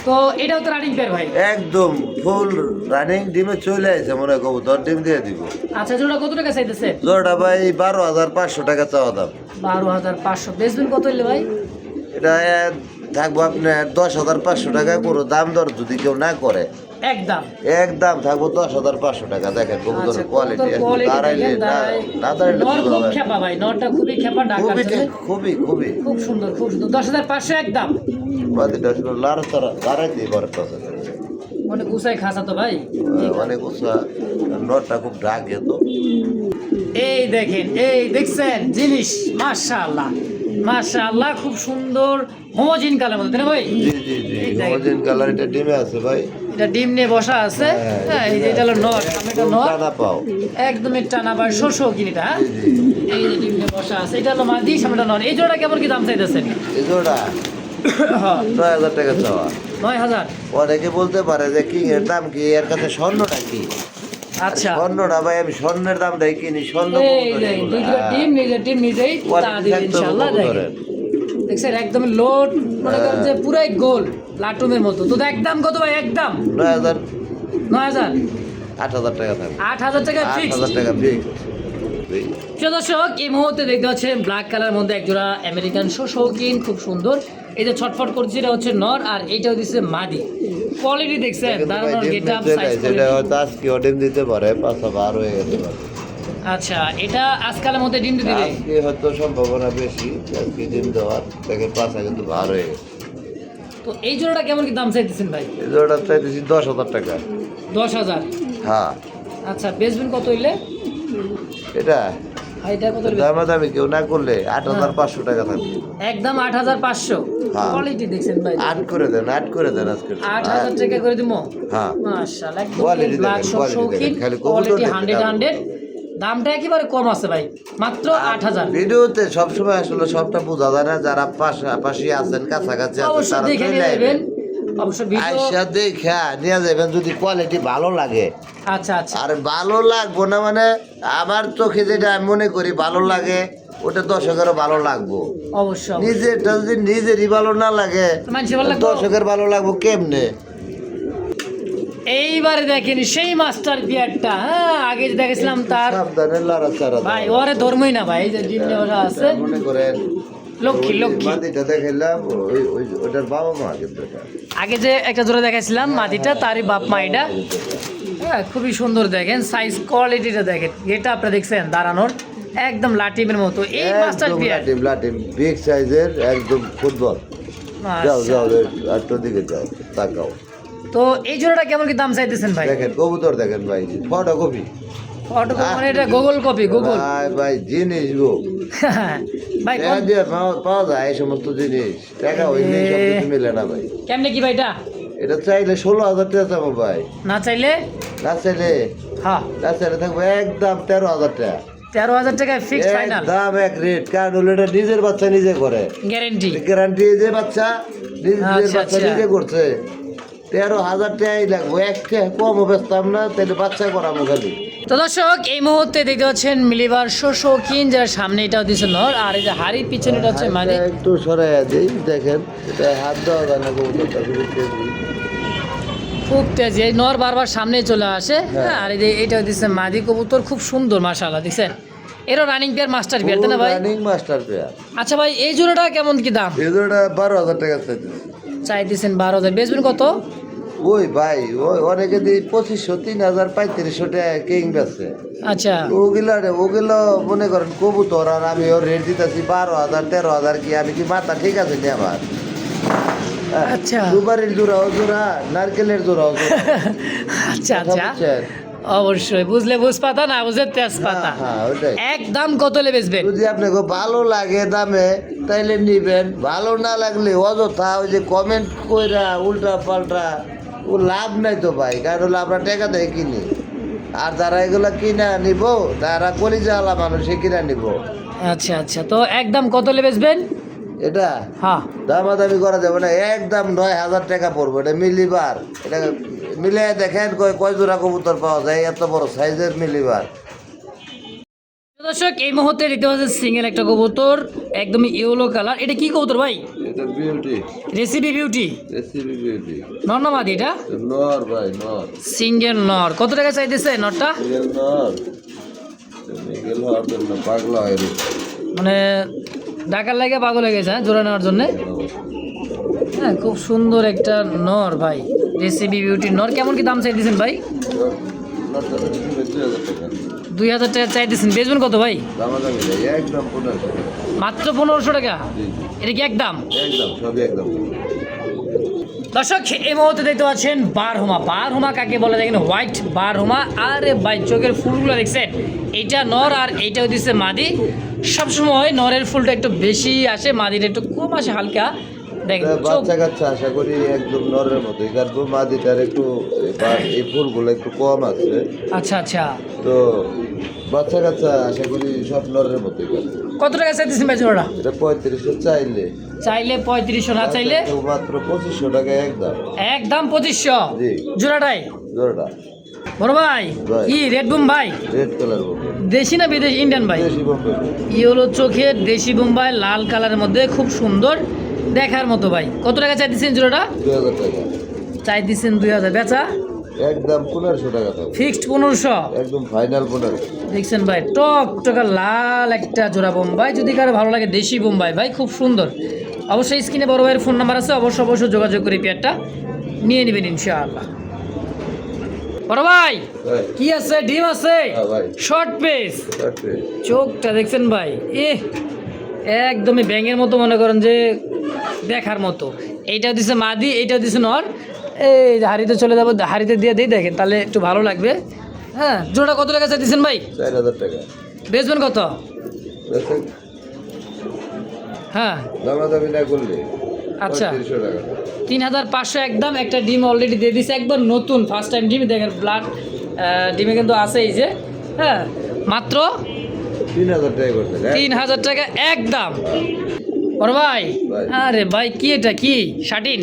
A: তো এটাও তো রানিং পেয়ার ভাই?
B: একদম ফুল রানিং, ডিমে চলে আসছে মনে হয়, কবুতর ডিম দিয়ে দিব।
A: আচ্ছা, জোড়া কত টাকা চাইতেছে?
B: জোড়া ভাই 12500 টাকা চাওয়া দাম।
A: 12500 বেচবেন কত হইলে ভাই?
B: এটা থাকবো আপনার 10500 টাকা, পুরো দাম দর যদি কেউ না করে
A: একদম
B: একদম থাকবো 10,500 টাকা। দেখেন কবুতরের
A: আচ্ছা,
B: কোয়ালিটি
A: কবুতর quality
B: দাঁড়াইলে
A: দেখেন,
B: না দাঁড়াইলে
A: নর
B: কি
A: খুব
B: হবে?
A: খেপা ভাই, নরটা খুবই খেপা, ডাকার
B: খুবই
A: জন্য।
B: খুবই খুবই
A: খুব সুন্দর, খুব সুন্দর। 10,500 একদম।
B: বাদিটা আসলে লাড়াতাড়া দাঁড়াইতেই পারে কথা।
A: অনেক উঁচাই খাসা তো ভাই।
B: অনেক উৎসাহ, নটটা খুব ডাকে তো।
A: এই দেখেন, এই দেখছেন জিনিস, মাশাআল্লাহ মাশাআল্লাহ, খুব সুন্দর হোমোজিন কালার মধ্যে, তাই না ভাই?
B: জি জি জি,
A: এই দেখেন।
B: হোমোজেন কালার, এটা ডিমে আছে ভাই।
A: এটা ডিম নিয়ে বসা আছে। হ্যাঁ, এই যে এটা হলো নর, এটা নর,
B: টানা পাও।
A: একদমই টানা বা শোষো কিনিটা। হ্যাঁ,
B: জি জি,
A: এই যে ডিম নিয়ে বসা আছে, এটা হলো মাদি, সামনেটা নর। এই জোড়া কেমন কি দাম চাইতেছেন?
B: এই জোড়া
A: হ্যাঁ,
B: 9,000 টাকা চাওয়া।
A: 9,000।
B: অনেকে বলতে পারে যে কি এর দাম কি, এর কাছে স্বর্ণটা কি?
A: আচ্ছা,
B: স্বর্ণটা ভাই আমি স্বর্ণের দাম দেয় কিনি, স্বর্ণ
A: এই
B: কবুতর
A: যে
B: এগুলো।
A: দুইটা ডিম, নিজের ডিম নিজেই তা
B: কোয়ালিটি
A: দিবেন
B: থাকতে হবে
A: ইনশাআল্লাহ।
B: কবুতরের।
A: দেখছেন একদম লোড, মনে করেন যে পুরাই গোল লাটুমের মতো। তো একদম কত ভাই? একদম
B: 9,000,
A: 9,000।
B: 8,000 টাকা থাকবে।
A: 8,000 টাকা ফিক্স।
B: 8,000 টাকা ফিক্স।
A: প্রিয় দর্শক, এই মুহূর্তে দেখতে পাচ্ছেন ব্ল্যাক কালার মধ্যে একজোড়া আমেরিকান শৌখিন, খুব সুন্দর। এই যে ছটফট করছে এটা হচ্ছে নর, আর এইটাও দিচ্ছে মাদি। কোয়ালিটি দেখছেন, দাঁড়ানোর গেটআপ, সাইজ
B: সেটা
A: কোয়ালিটি।
B: হয়তো আজকে ডিম দিতে পারে, 5 হয়ে যেতে পারে।
A: আচ্ছা, এটা আজকালের মধ্যে ডিম দিয়ে দিবে।
B: আজকে হয়তো সম্ভাবনা বেশি আজকে ডিম দেওয়ার। দেখেন 5 কিন্তু ভার হয়ে গেছে।
A: তো এই জোড়াটা কেমন কি দাম চাইতেছেন ভাই?
B: এই জোড়াটা চাইতেছি 10,000 টাকা।
A: 10,000।
B: হ্যাঁ,
A: আচ্ছা, বেচবেন কত হইলে?
B: এটা
A: এটা কত হইলে?
B: দামাদামি কেউ না করলে 8,500 টাকা থাকবে।
A: একদম 8,500।
B: হ্যাঁ।
A: কোয়ালিটি দেখছেন ভাই,
B: 8 করে দেন, 8 করে দেন আজকে।
A: 8,000 টাকা করে দিব।
B: হ্যাঁ,
A: মাশাআল্লাহ, একদম
B: Quality
A: ব্ল্যাক
B: দেখেন, quality
A: শৌখিন,
B: দেখেন, খালি কবুতর
A: কোয়ালিটি
B: দেখতে
A: 100। দামটা একেবারে কম আছে ভাই, মাত্র 8,000।
B: ভিডিওতে সবসময় আসলে সবটা বোঝা যায় না। যারা পাশাপাশি আছেন, কাছাকাছি আছেন,
A: অবশ্যই
B: তারা
A: দেখে
B: চলে
A: নিয়ে
B: আইবেন।
A: যাবেন, অবশ্যই ভিডিও।
B: আইসা দেখা নিয়ে যাবেন যদি কোয়ালিটি ভালো লাগে।
A: আচ্ছা আচ্ছা,
B: আর ভালো লাগবো না মানে আমার চোখে যেটা আমি মনে করি ভালো লাগে, ওটা দর্শকেরও ভালো লাগবো।
A: অবশ্যই।
B: নিজেরটা যদি নিজেরই ভালো না লাগে,
A: মানুষের ভালো লাগবে।
B: দর্শকের ভালো লাগবো কেমনে?
A: এইবারে দেখেন সেই মাস্টার বিয়ারটা, হ্যাঁ আগে যে দেখেছিলাম তার
B: সাবধানে লড়াচড়া দাও।
A: ভাই, ওরে ধর্মই না ভাই, এই যে ডিম নিয়ে বসা আছে,
B: মনে করেন
A: লক্ষ্মী
B: ওই
A: লক্ষ্মী।
B: মাটিটা দেখাইলাম, ওটার বাবা মা কিন্তু এটা।
A: আগে যে একটা জোড়া দেখাইছিলাম মাদিটা, তারই বাপ মা এটা। হ্যাঁ, খুবই সুন্দর। দেখেন সাইজ কোয়ালিটিটা দেখেন, এটা আপনারা দেখছেন দাঁড়ানোর একদম লাটিমের মতো। এই মাস্টার
B: একদম
A: বিয়ার,
B: লাটিম লাটিম বিগ সাইজের, একদম ফুটবল। যাও যাও আটটার দিকে যাও, তাকাও।
A: তো এই জোড়াটা কেমন কি দাম চাইতেছেন ভাই?
B: দেখেন কবুতর দেখেন ভাই, ফটোকপি।
A: ফটো মানে এটা গুগল কপি, গুগল।
B: ভাই ভাই জিনিস গো,
A: ভাই
B: টাকা দিয়ে পাওয়া যায় এই সমস্ত জিনিস। টাকা হইলে সব কিছু মিলে না ভাই।
A: কেমনে কি ভাই এটা?
B: এটা চাইলে 16,000 টাকা যাবো ভাই।
A: না চাইলে?
B: না চাইলে,
A: হ্যাঁ,
B: না চাইলে থাকবো একদম 13,000 টাকা।
A: 13,000 টাকা ফিক্স ফাইনাল,
B: দাম এক রেট। কারণ হলো এটা নিজের বাচ্চা নিজে করে,
A: গ্যারেন্টি।
B: গ্যারান্টি যে বাচ্চা নিজের
A: আচ্ছা,
B: বাচ্চা
A: আচ্ছা।
B: নিজে করছে। 13,000 টাকাই লাগবো, একটা কম বেচতাম না, তাহলে বাচ্চা করাবো খালি।
A: তো দর্শক, এই মুহূর্তে দেখতে পাচ্ছেন মিলিবার শৌখিন, যার সামনে এটাও দিচ্ছে নর, আর এই যে হাড়ির পিছনে এটা হচ্ছে মাদি।
B: হাতটা একটু সরাইয়া দিই, দেখেন এটা হাত দেওয়া যায় না কবুতরটা খুবই তেজি।
A: খুব তেজ, এই নর বারবার সামনে চলে আসে। হ্যাঁ, আর এই যে এটাও দিচ্ছে মাদি কবুতর, খুব সুন্দর মাশাআল্লাহ। দেখছেন এরও রানিং পেয়ার, মাস্টার পেয়ার, তাই না ভাই?
B: Running master pair.
A: আচ্ছা ভাই, এই জোড়াটা কেমন কি দাম
B: এজোড়া 12,000 টাকা চাইছে।
A: চাইতেছেন? 12,000। বেচবেন কত?
B: ওই ভাই ওই অনেকে দিই 2,500, 3,000, 3,500 টাকা কিং বেচছে।
A: আচ্ছা,
B: ওগুলো মনে করেন কবুতর, আর আমি ওর রেট দিতেছি 12,000, 13,000। কি আমি কি মাথা ঠিক আছে নি আমার?
A: আচ্ছা।
B: দুবারের জোড়াও জোড়া, নারকেলের জোড়াও জোড়া।
A: আচ্ছা
B: কথা
A: আচ্ছা,
B: বুঝছেন?
A: অবশ্যই। বুঝলে বুঝ পাতা, না বুঝলে তেজ পাতা।
B: হ্যাঁ, ওটাই।
A: একদম কত হলে বেচবেন?
B: যদি আপনাকে ভালো লাগে দামে তাইলে নিবেন, ভালো না লাগলে অযথা ওই যে কমেন্ট কইরা উল্টা পাল্টা, ও লাভ নাই তো ভাই। কারণ হলো আমরা টাকা দিয়ে কিনি, আর যারা এগুলা কিনা নিব তারা কলিজাওয়ালা মানুষে কিনা নিব।
A: আচ্ছা আচ্ছা, তো একদম কত হলে বেচবেন?
B: এটা
A: হ্যাঁ,
B: দামাদামি করা যাবে না, একদম 9,000 টাকা পড়বো। এটা মিলিবার, এটা মিলে দেখেন কয় জোড়া কবুতর পাওয়া যায় এত বড় সাইজের মিলিবার।
A: দর্শক, এই মুহূর্তে দেখতে পাচ্ছেন সিঙ্গেল একটা কবুতর, একদমই ইয়েলো কালার। এটা কি কবুতর ভাই?
B: এটা beauty,
A: recipe beauty,
B: recipe beauty.
A: নর না মাদি এটা?
B: নর ভাই, নর।
A: সিঙ্গেল নর। কত টাকা চাইতেছে নরটা?
B: সিঙ্গেল নর, সিঙ্গেল হওয়ার জন্য পাগলা হয়ে রয়েছে।
A: মানে ডাকার লাগে পাগল হয়ে গেছে, হ্যাঁ, জোড়া নেওয়ার জন্য। হ্যাঁ, খুব সুন্দর একটা নর ভাই। রেসিপি বিউটি নর কেমন কি দাম চাই দিয়েছেন ভাই? 2000 টাকা চাই দিয়েছেন, বেচবেন কত ভাই?
B: দামাদামি নেই, একদম 1500 টাকা।
A: মাত্র 1500 টাকা?
B: জি,
A: এটা কি একদম?
B: একদম সবই একদম।
A: দর্শক এই মুহূর্তে দেখতে পাচ্ছেন বারহুমা কাকে বলে দেখেন, হোয়াইট বারহুমা। আরে ভাই চোখের ফুলগুলো দেখছেন, এইটা নর আর এইটাও দিচ্ছে মাদি। সবসময় নরের ফুলটা একটু বেশি আসে, মাদিটা একটু কম আসে হালকা। দেখেন চোখ,
B: বাচ্চা কাচ্চা আশা করি একদম নরের মতোই কাটবো, মাদিটার একটু এই ফুলগুলো একটু কম আছে।
A: আচ্ছা আচ্ছা,
B: তো বাচ্চা কাচ্চা আশা করি সব নরের মতোই কাটবো।
A: কত টাকা চাইতেছেন ভাই জোড়াটা?
B: এটা 3500 চাইলে,
A: চাইলে 3500, না চাইলে
B: মাত্র 2500 টাকা একদম।
A: একদম 2500
B: জি।
A: জোড়াটাই?
B: জোড়াটা
A: বড় ভাই
B: ভাই।
A: কি রেড বুম ভাই?
B: রেড কালার
A: দেশি না বিদেশি? ইন্ডিয়ান ভাই।
B: দেশি বোম্বে।
A: ইয়েলো চোখের দেশি বোম্বাই, লাল কালারের মধ্যে খুব সুন্দর দেখার মতো ভাই। কত টাকা চাই দিচ্ছেন জোড়াটা?
B: 2000 টাকা
A: চাই দিচ্ছেন 2000, বেচা
B: একদম 1500 টাকা থাকবে,
A: ফিক্সড 1500।
B: একদম ফাইনাল 1500।
A: দেখছেন ভাই টক টকা লাল একটা জোড়া বোম্বাই, যদি কারো ভালো লাগে দেশি বোম্বাই ভাই খুব সুন্দর। অবশ্যই স্ক্রিনে বড় ভাইয়ের ফোন নাম্বার আছে, অবশ্যই যোগাযোগ করে পেয়ারটা নিয়ে নেবেন ইনশাআল্লাহ। বড় ভাই
B: ভাই,
A: কি আছে? ডিম আছে,
B: হ্যাঁ ভাই,
A: শর্ট পেস,
B: থাকবে।
A: চোখটা দেখছেন ভাই, একদমই ব্যাঙের মতো, মনে করেন যে দেখার মতো। এইটাও দিছে মাদি, এইটাও দিছে নর। এই যে হাড়িতে চলে যাবো, হাড়িতে দিয়ে দিই দেখেন, তাহলে একটু ভালো লাগবে। হ্যাঁ, জোড়া কত টাকা চাইছেন ভাই?
B: 4000 টাকা।
A: বেচবেন কত?
B: বেশি
A: হ্যাঁ
B: দামাদামি না করলে
A: আচ্ছা,
B: 3500 টাকা।
A: 3500 একদম। একটা ডিম অলরেডি দিয়ে দিছে, একবার নতুন ফার্স্ট টাইম ডিম। দেখেন ব্লাড ডিমে কিন্তু আছে এই যে। হ্যাঁ, মাত্র
B: 3000 টাকা করতে
A: 3000 টাকা একদম। বড় ভাই,
B: ভাই।
A: আরে ভাই কি এটা, কি শাটিন?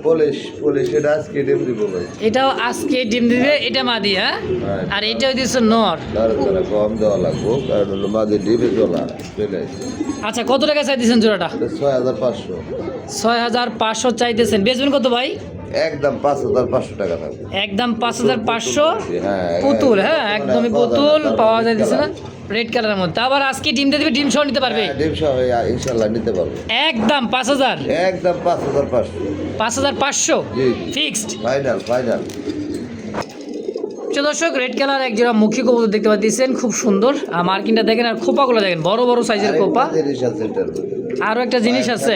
B: পুলিশ এটা আজকে ডিম দিব ভাই।
A: এটাও আজকে ডিম দিবে, এটা মাদি। হ্যাঁ,
B: হ্যাঁ।
A: আর এটাও দিচ্ছে নর।
B: তারা কম দেওয়া লাগবো, কারণ হলো মাঝে ডিমে চলা চলে আসছে।
A: আচ্ছা, কত টাকা চাইতেছেন জোড়াটা?
B: এটা 6500,
A: 6500 চাইতেছেন, বেচবেন কত ভাই?
B: একদম 5500 টাকা থাকবে।
A: একদম 5500।
B: হ্যাঁ,
A: পুতুল, হ্যাঁ একদমই পুতুল পাওয়া যাইতেছে না,
B: কালার।
A: রেড কালারের মধ্যে। আবার আজকে ডিম দিয়ে দিবে, ডিম সহ নিতে পারবে।
B: হ্যাঁ, ডিম সহ ইনশাল্লাহ নিতে পারবো।
A: একদম 5000,
B: একদম 5500।
A: 5500
B: জি,
A: ফিক্সড।
B: ফাইনাল।
A: দর্শক রেড কালার এক জোড়া মুখী কবুতর দেখতে পাচ্ছেন, খুব সুন্দর। মার্কিনটা দেখেন, আর খোপাগুলো দেখেন, বড় বড় সাইজের খোপা। আরো একটা জিনিস আছে,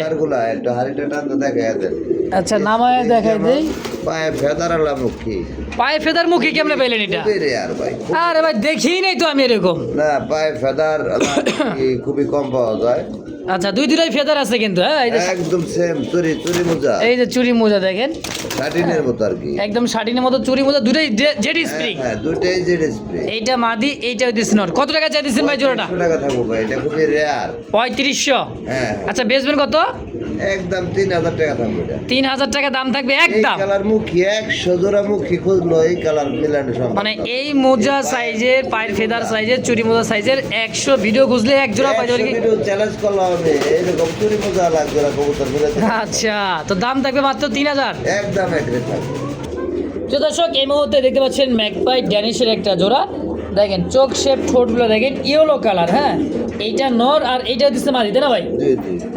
B: একটা হাড়িটা টানতে দেখায় দেন।
A: আচ্ছা নামায় দেখাই দেই।
B: পায়ে ফেদারালা মুখী,
A: পায়ে ফেদার মুখী কেমনে পাইলেন এটা?
B: খুবই রেয়ার ভাই।
A: আরে ভাই দেখি নাই তো আমি এরকম।
B: না, পায়ে ফেদার খুবই কম পাওয়া যায়।
A: আচ্ছা, দুইটাই ফেদার আছে কিন্তু। হ্যাঁ, এই যে
B: একদম সেম চুরি মোজা,
A: এই যে চুরি মোজা দেখেন,
B: শাটিনের মতো আর কি।
A: একদম শাটিনের মতো চুরি মোজা, দুটাই জেড স্প্রিং।
B: হ্যাঁ, দুটাই জেড স্প্রে।
A: এইটা মাদি, এইটাও দিচ্ছেন নর। কত টাকা চাই দিচ্ছেন ভাই জোড়াটা?
B: 3500 টাকা থাকবো ভাই, এটা খুবই রেয়ার।
A: 3500।
B: হ্যাঁ,
A: আচ্ছা, বেচবেন কত?
B: একদম 3000 টাকা থাকবো এটা।
A: 3000 টাকা দাম থাকবে
B: এই
A: একদম।
B: কালার মুখী 100 জোড়া মুখী খুঁজলো এই কালার মিলানো সম্ভব।
A: মানে এই মোজা সাইজের, পায়ের ফেদার সাইজের, চুরি মোজা সাইজের 100 ভিডিও খুঁজলে এক জোড়া পাই যাবে কি?
B: চ্যালেঞ্জ করলাম আমি, এরকম চুরি মোজা লাগবে না কবুতর মিলাতে।
A: আচ্ছা, তো দাম থাকবে মাত্র 3000।
B: একদম এক রেট থাকবে।
A: তো দর্শক এই মুহূর্তে দেখতে পাচ্ছেন ম্যাকপাই ড্যানিশের একটা জোড়া। দেখেন চোখ শেপ, ঠোঁটগুলো দেখেন ইয়েলো কালার। হ্যাঁ, এইটা নর আর এইটা দিচ্ছে মাদি, তাই না ভাই?
B: জি,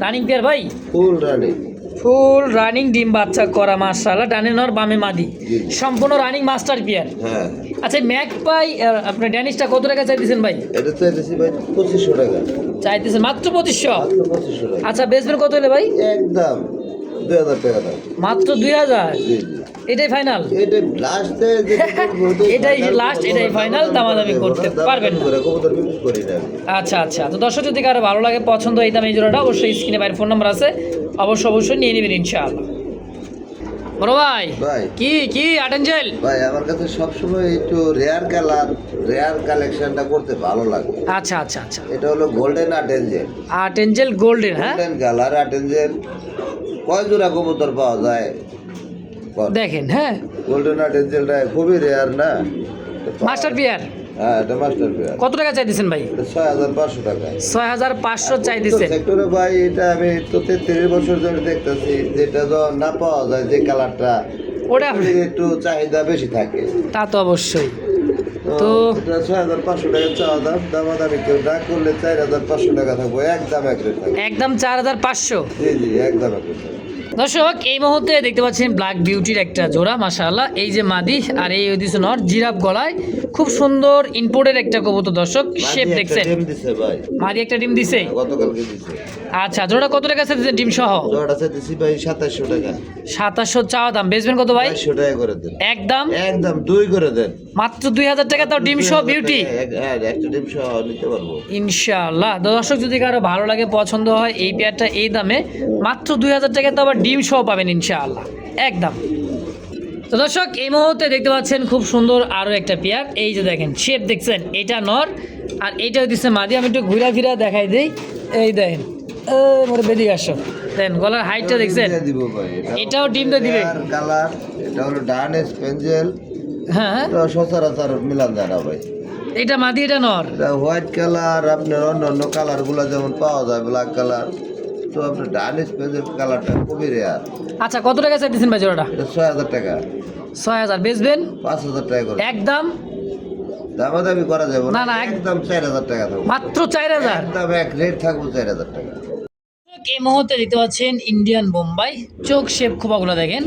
A: রানিং পেয়ার ভাই,
B: ফুল রানিং।
A: ফুল রানিং, ডিম বাচ্চা করা মাশাআল্লাহ। ডানে নর বামে মাদি,
B: জি।
A: সম্পূর্ণ রানিং মাস্টার পেয়ার।
B: হ্যাঁ,
A: আচ্ছা, ম্যাকপাই আপনার ড্যানিশটা কত টাকা চাইতেছেন ভাই?
B: এটা তো এসেছি ভাই 2500 টাকা।
A: চাইতেছেন মাত্র 2500।
B: মাত্র 2500 টাকা।
A: আচ্ছা, বেচবেন কত হলে ভাই?
B: একদম 2000 টাকা দাম।
A: মাত্র 2000।
B: জি,
A: এটাই ফাইনাল?
B: এটা লাস্টে
A: এটাই last, এটাই final, দামাদামি করতে পারবেন না।
B: কবুতর বিক্রি করি না আমি।
A: আচ্ছা, তো দর্শক যদি কারো ভালো লাগে, পছন্দ এই দামে এই জোড়াটা, অবশ্যই স্ক্রিনে বাইরের ফোন নাম্বার আছে, অবশ্যই নিয়ে নেবেন ইনশাআল্লাহ। বড় ভাই,
B: ভাই।
A: কি আটেনজেল?
B: ভাই, আমার কাছে সবসময় একটু রেয়ার কালেকশনটা করতে ভালো লাগে।
A: আচ্ছা,
B: এটা হলো গোল্ডেন আটেনজেল।
A: আটেনজেল গোল্ডেন। হ্যাঁ,
B: গোল্ডেন কালার আটেনজেল। কয় জোড়া কবুতর পাওয়া যায়
A: দেখেন। হ্যাঁ,
B: গোল্ডেন আটেনজেলটা খুবই রেয়ার না?
A: Master pair.
B: হ্যাঁ, এটা মাস্টার পেয়ার।
A: কত টাকা চাইতেছেন ভাই?
B: এটা 6500 টাকা।
A: 6500 চাইতেছেন।
B: সেক্টরে ভাই, এটা আমি তো 33 বছর ধরে দেখতেছি, যেটা যখন না পাওয়া যায় যে কালারটা,
A: ওটা
B: একটু চাহিদা বেশি থাকে।
A: তা তো অবশ্যই।
B: তো
A: তো
B: এটা 6500 টাকা চাওয়া দাম। দামাদামি কেউ না করলে 4500 টাকা থাকবো, একদম এক রেট থাকবে।
A: একদম 4500।
B: জি, একদম এক রেট থাকবে।
A: দর্শক এই মুহূর্তে দেখতে পাচ্ছেন ব্ল্যাক বিউটির একটা জোড়া মাশাআল্লাহ। এই যে মাদি আর এই হইছে নর, জিরাফ গলায়, খুব সুন্দর ইম্পোর্টের একটা কবুতর দর্শক, শেপ দেখছেন।
B: ডিম দিছে ভাই,
A: মাদি একটা ডিম দিছে।
B: গতকালকে দিছে।
A: আচ্ছা, জোড়া কত টাকা আছে ডিম সহ?
B: জোড়াটা দিছি ভাই 2700 টাকা।
A: 2700 চাওয়া দাম, বেচবেন কত ভাই?
B: 500 টাকা করে দেন।
A: একদম
B: একদম 2 করে দেন।
A: মাত্র 2000 টাকা, তাও ডিম সহ বিউটি।
B: হ্যাঁ, একটা ডিম সহ নিতে পারবো
A: ইনশাআল্লাহ। দর্শক যদি কারো ভালো লাগে, পছন্দ হয়, এই পেয়ারটা এই দামে মাত্র 2000 টাকা, তো আবার ডিম সহ পাবেন ইনশাআল্লাহ একদম। তো দর্শক এই মুহূর্তে দেখতে পাচ্ছেন খুব সুন্দর আরও একটা পেয়ার। এই যে দেখেন শেপ দেখছেন, এটা নর আর এইটা হচ্ছে মাদি। আমি একটু ঘুরা ফিরা দেখাই দিই। এই দেখেন মোরে বেদিক আসো, দেখেন গলার হাইটটা দেখছেন।
B: দিব ভাই,
A: এটাও ডিম তো দিবে।
B: কালার এটা হলো ডান স্পেঞ্জেল।
A: হ্যাঁ,
B: তো সচরাচর মিলান যায় না ভাই।
A: এটা মাদি, এটা নর।
B: এটা হোয়াইট কালার, আপনার অন্য কালারগুলো যেমন পাওয়া যায় ব্ল্যাক কালার, তো আপনার ডান স্পেঞ্জেল কালারটা খুবই রেয়ার।
A: আচ্ছা, কত টাকা চাইতেছেন ভাই জোড়াটা?
B: এটা 6000 টাকা।
A: 6000 বেচবেন?
B: 5000 টাকা করে
A: একদম
B: দামাদামি করা যাবে
A: না,
B: না,
A: না,
B: একদম 4000 টাকা থাকবে।
A: মাত্র 4000।
B: একদম এক রেট থাকবো 4000 টাকা।
A: এই মুহূর্তে দেখতে পাচ্ছেন ইন্ডিয়ান বোম্বাই, চোখ শেপ খোপাগুলো দেখেন।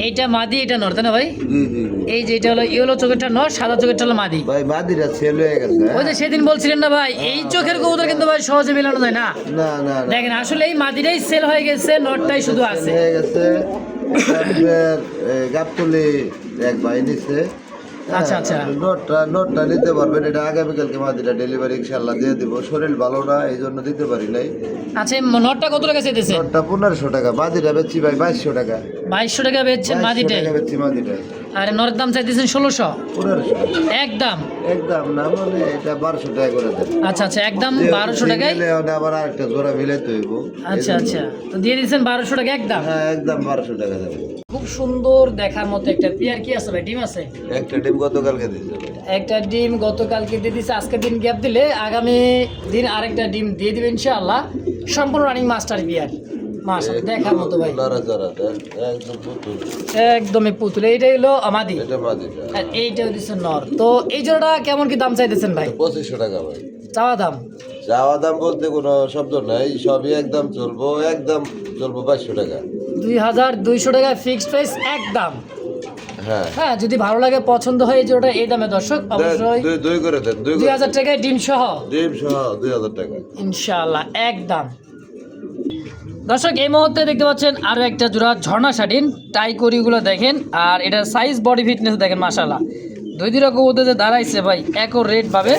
A: এইটা মাদি, এটা নর, তাই না ভাই?
B: জি জি জি।
A: এই যে এটা হলো ইয়েলো চোখেরটা নর, সাদা চোখেরটা হলো মাদি।
B: ভাই মাদিরা সেল হয়ে গেছে।
A: ওই যে সেদিন বলছিলেন না ভাই, এই চোখের কবুতর কিন্তু ভাই সহজে মেলানো যায় না।
B: না না না,
A: দেখেন আসলে এই মাদিটাই সেল হয়ে গেছে, নরটাই শুধু আছে।
B: হয়ে গেছে। আপনার গাবতলি এক ভাই নিচ্ছে।
A: আচ্ছা, আচ্ছা।
B: নোটটা নিতে পারবেন। এটা আগামীকালকে মাদিরা ডেলিভারি ইনশাল্লাহ দিয়ে দিব। শরীর ভালো না, এই জন্য দিতে পারি নাই।
A: আচ্ছা, এই নরটা কত টাকা চাইতেছে?
B: নোটটা 1500 টাকা, মাদিরা বেচছি ভাই 2200 টাকা।
A: 2200 টাকা বেচছেন
B: 2200
A: মাদিটাই?
B: টাকা বেচছি মাদিরা।
A: আর নরের দাম চাইতেছেন 1600?
B: 1500
A: একদম।
B: একদম না, মানে এটা 1200 টাকা করে দেন।
A: আচ্ছা আচ্ছা, একদম 1200 টাকায়।
B: নিলে ওটা আবার আরেকটা জোড়া মিলাইতে হইব।
A: আচ্ছা আচ্ছা, তো দিয়ে দিচ্ছেন 1200 টাকা একদম।
B: হ্যাঁ, একদম 1200 টাকা দেবো।
A: খুব সুন্দর দেখার মতো একটা পেয়ার। কি আছে ভাই, ডিম আছে?
B: একটা ডিম গতকালকে দিয়েছে ভাই।
A: একটা ডিম গতকালকে দিয়ে দিচ্ছে, আজকে দিন গ্যাপ দিলে আগামী দিন আরেকটা ডিম দিয়ে দিবে ইনশাআল্লাহ। সম্পূর্ণ রানিং মাস্টার পেয়ার, মাশাআল্লাহ দেখার মতো ভাই,
B: লড়াচড়া একদম পুতুল।
A: একদমই পুতুল। এইটাই হলো আমাদি
B: এটা মাদিটা।
A: আর এইটাও দিচ্ছে নর। তো এই জোড়াটা কেমন কি দাম চাইতেছেন ভাই?
B: 2500 টাকা ভাই।
A: চাওয়া দাম?
B: চাওয়া দাম বলতে কোনো শব্দ নাই, সবই একদম চলবো, একদম চলবো 2200 টাকা।
A: 2200 টাকা ফিক্সড প্রাইস একদম।
B: হ্যাঁ
A: হ্যাঁ, যদি ভালো লাগে, পছন্দ হয় এই জোড়াটা এই দামে দর্শক অবশ্যই
B: দুই করে দেন।
A: 2000 টাকায় ডিম সহ
B: ডিম সহ 2000 টাকা
A: ইনশাআল্লাহ একদম। দর্শক এই মুহূর্তে দেখতে পাচ্ছেন আরো একটা জোড়া ঝর্ণা শাটিন, টাই করিগুলো দেখেন, আর এটার সাইজ বডি ফিটনেস দেখেন মাশাআল্লাহ। দুই দুইটা কবুতর যে দাঁড়াইছে ভাই একো রেট ভাবে,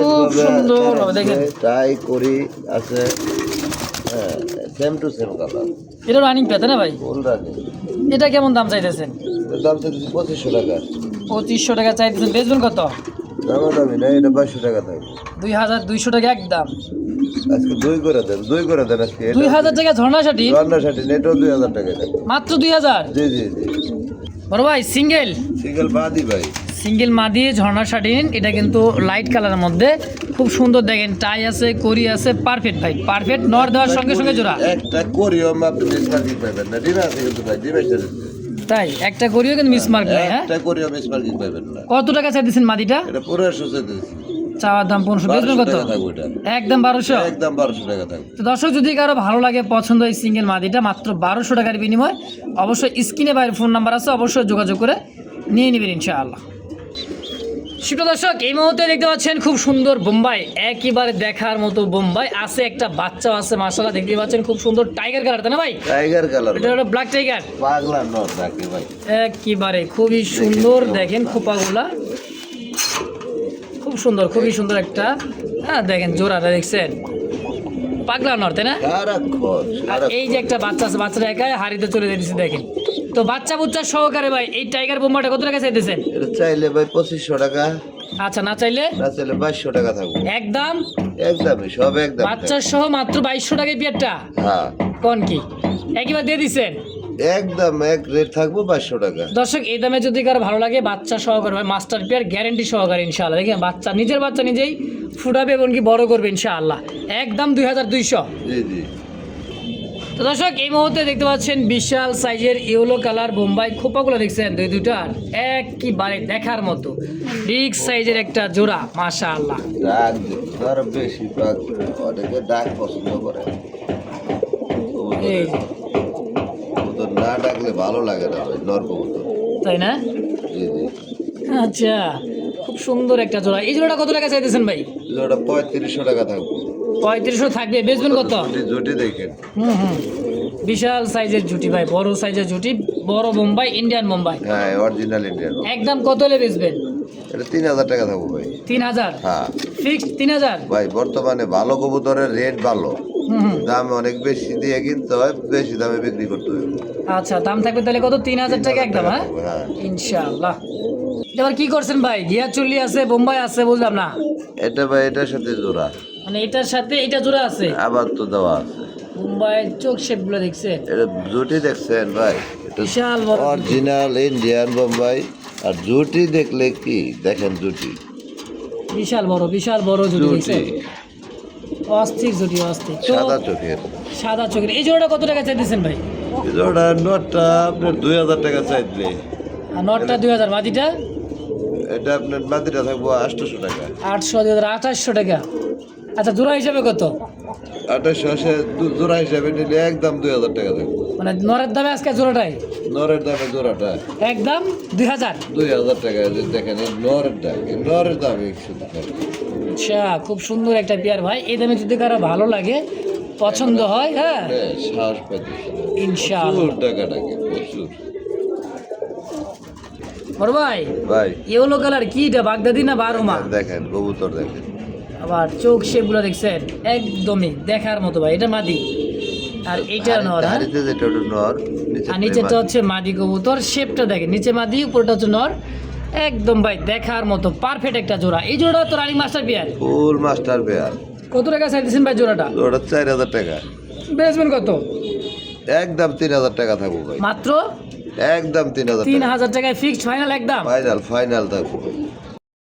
A: খুব সুন্দর ভাবে দেখেন।
B: ট্রাই করি আছে, সেম টু সেম কালার।
A: এটা রানিং পেতে না ভাই?
B: ফুল রানি।
A: এটা কেমন দাম চাইতেছেন?
B: দাম চাইছি 2500 টাকা।
A: 2500 টাকা চাইতেছেন, বেচবেন কত?
B: দামি না, এটা 2200 টাকা থাকবে।
A: 2200 টাকা একদম।
B: আজকে 2 করে দেন আজকে।
A: 2000 টাকা ঝর্ণা শাটিন,
B: রান্না শাটি এটাও 2000 টাকা থাকবে।
A: মাত্র 2000?
B: জি জি জি।
A: বড় ভাই সিঙ্গেল
B: সিঙ্গেল বাদি ভাই,
A: সিঙ্গেল মাদি ঝর্ণা শাটিন, এটা কিন্তু লাইট কালারের মধ্যে খুব সুন্দর দেখেন, টাই আছে, করি আছে, পারফেক্ট ভাই পারফেক্ট। নর দেওয়ার সঙ্গে সঙ্গে জোড়া।
B: একটা করিও আপনি মিসমার্কিং পাবেন না, ডিম আছে কিন্তু ভাই, ডিম আছে।
A: তাই একটা করিও কিন্তু মিসমার্ক নাই। হ্যাঁ,
B: একটা করিও মিসমার্কিং পাবেন না।
A: কত টাকা চাইতেছেন মাদিটা?
B: এটা 1500 চাইতেছি।
A: চাওয়ার দাম 1500, বেচবেন কত?
B: থাকবে এটা
A: একদম 1200?
B: একদম 1200 টাকা থাকবে।
A: তো দর্শক যদি কারো ভালো লাগে, পছন্দ এই সিঙ্গেল মাদিটা, মাত্র 1200 টাকার বিনিময় অবশ্যই স্ক্রিনে বাইরে ফোন নাম্বার আছে, অবশ্যই যোগাযোগ করে নিয়ে নেবেন ইনশাআল্লাহ। সুপ্রিয় দর্শক এই মুহূর্তে দেখতে পাচ্ছেন খুব সুন্দর বোম্বাই, একেবারে দেখার মতো বোম্বাই আছে, একটা বাচ্চাও আছে মাশাআল্লাহ। দেখতে পাচ্ছেন খুব সুন্দর টাইগার কালার, তাই না ভাই?
B: টাইগার কালার,
A: এটা হলো ব্ল্যাক টাইগার,
B: পাগলা নর রাখি ভাই।
A: একেবারে খুবই সুন্দর দেখেন খোপাগুলা, খুব সুন্দর, খুবই সুন্দর একটা। হ্যাঁ দেখেন জোড়াটা দেখছেন, পাগলা নর, তাই না? আর এই যে একটা বাচ্চা আছে, বাচ্চাটা একাই হাড়িতে চলে যেতেছে দেখেন। তো বাচ্চা বুচ্চা সহকারে ভাই এই টাইগার বোম্বাটা কত টাকা চাইতেছেন?
B: এটা চাইলে ভাই 2500 টাকা,
A: আচ্ছা না চাইলে?
B: না চাইলে 2200 টাকা থাকবে।
A: একদম
B: একদমই সব একদম।
A: বাচ্চা সহ মাত্র 2200 টাকায় পেয়ারটা?
B: হ্যাঁ,
A: কোন কি একবার দিয়ে দিচ্ছেন?
B: একদম এক রেট থাকবো 2200 টাকা।
A: দর্শক এই দামে যদি কারো ভালো লাগে, বাচ্চা সহকারে ভাই মাস্টার পেয়ার গ্যারেন্টি সহকারে ইনশাআল্লাহ। দেখেন বাচ্চা, নিজের বাচ্চা নিজেই ফুটাবে এবং কি বড় করবে ইনশাআল্লাহ, একদম 2200।
B: জি জি।
A: তো দর্শক এই মুহূর্তে দেখতে পাচ্ছেন বিশাল সাইজের ইয়েলো কালার বোম্বাই খোপাগুলো দেখছেন, দুইটার একবারে দেখার মতো বিগ সাইজের একটা জোড়া মাশাআল্লাহ।
B: ডাক আর বেশিরভাগ অনেকে ডাক পছন্দ করে।
A: এই যে
B: ডাকলে ভালো লাগে না ভাই নর কবুতর।
A: তাই না?
B: জি জি।
A: আচ্ছা, খুব সুন্দর একটা জোড়া। এই জোড়াটা কত টাকা চাইতেছেন ভাই?
B: ওটা 3500 টাকা থাকবে।
A: 3500 থাকবে, বেচবেন কত?
B: জুটি দেখেন।
A: হুম, বিশাল সাইজের জুটি ভাই, বড় সাইজের জুটি, বড় বোম্বাই, ইন্ডিয়ান বোম্বাই।
B: হ্যাঁ অরিজিনাল ইন্ডিয়ান।
A: একদম কত হলে বেচবেন?
B: এটা 3000 টাকা থাকবে ভাই।
A: 3000?
B: হ্যাঁ
A: ফিক্সড 3000?
B: ভাই বর্তমানে ভালো কবুতরের রেট ভালো, দাম অনেক বেশি দিয়ে কিনতে হয়, বেশি দামে বিক্রি করতে হবে।
A: আচ্ছা, দাম থাকবে তাহলে কত? 3000 টাকা একদম? হ্যাঁ
B: হ্যাঁ
A: ইনশাআল্লাহ। এবার কি করছেন ভাই? গিয়া চুল্লি আছে, বোম্বাই আছে, বুঝলাম না।
B: এটা ভাই এটার সাথে জোড়া,
A: মানে এটার সাথে এটা জোড়া আছে,
B: আবার তো দেওয়া আছে।
A: বোম্বাইয়ের চোখ শেপগুলো দেখছে,
B: এটা জুটি দেখছেন ভাই, এটা
A: বিশাল বড় জুটি।
B: Original Indian Bombay. আর জুটি দেখলে কি দেখেন, জুটি
A: বিশাল বড় জুটি দেখছে,
B: জুটি
A: অস্থির জুটি, অস্থির। তো
B: সাদা চোখের।
A: সাদা চোখের এই জোড়াটা কত টাকা চাইতেছেন ভাই?
B: জোড়া নটটা আপনার 2000 টাকা চাইলে,
A: আর নটটা 2000, মাদিটা
B: এটা আপনার মাটিটা থাকবো 800 টাকা।
A: 800, 2800 টাকা। আচ্ছা, জোড়া হিসাবে কত?
B: 2800 জোড়া হিসাবে নিলে একদম 2000 টাকা থাকবে।
A: মানে নরের দামে আজকে জোড়াটাই
B: নরের দামে জোড়াটা
A: একদম 2000।
B: 2000 টাকা। দেখেন এই নরের দাম, এই নরের দামে শুধু থাকবে।
A: আচ্ছা, খুব সুন্দর একটা পেয়ার ভাই। এই দামে যদি কারো ভালো লাগে, পছন্দ হয়, হ্যাঁ
B: হ্যাঁ, সাহস পাইতেছে না।
A: ইনশাআল্লাহ।
B: প্রচুর টাকা টাকা প্রচুর।
A: বড় ভাই,
B: ভাই
A: ইয়েলো কালার কি এটা, বাগদাদি না বারোমা?
B: দেখেন কবুতর দেখেন,
A: আবার চোখ শেপগুলো দেখছেন, একদমই দেখার মতো ভাই। এটা মাদি, আর এইটা নর, হ্যাঁ?
B: দাড়িতে যেটা ওটা নর,
A: আর নিচেটা হচ্ছে মাদি কবুতর। শেপটা দেখেন, নিচে মাদি, উপরটা হচ্ছে নর। একদম ভাই দেখার মতো পারফেক্ট একটা জোড়া। এই জোড়া তো রানিং মাস্টার পেয়ার।
B: ফুল মাস্টার পেয়ার।
A: কত টাকা চাইতেছেন ভাই জোড়াটা?
B: ওটা 4000 টাকা।
A: বেচবেন কত?
B: একদম 3000 টাকা থাকবো ভাই,
A: মাত্র
B: একদম 3000 টাকা।
A: 3000 টাকায় ফিক্সড ফাইনাল একদম?
B: ফাইনাল থাকবো।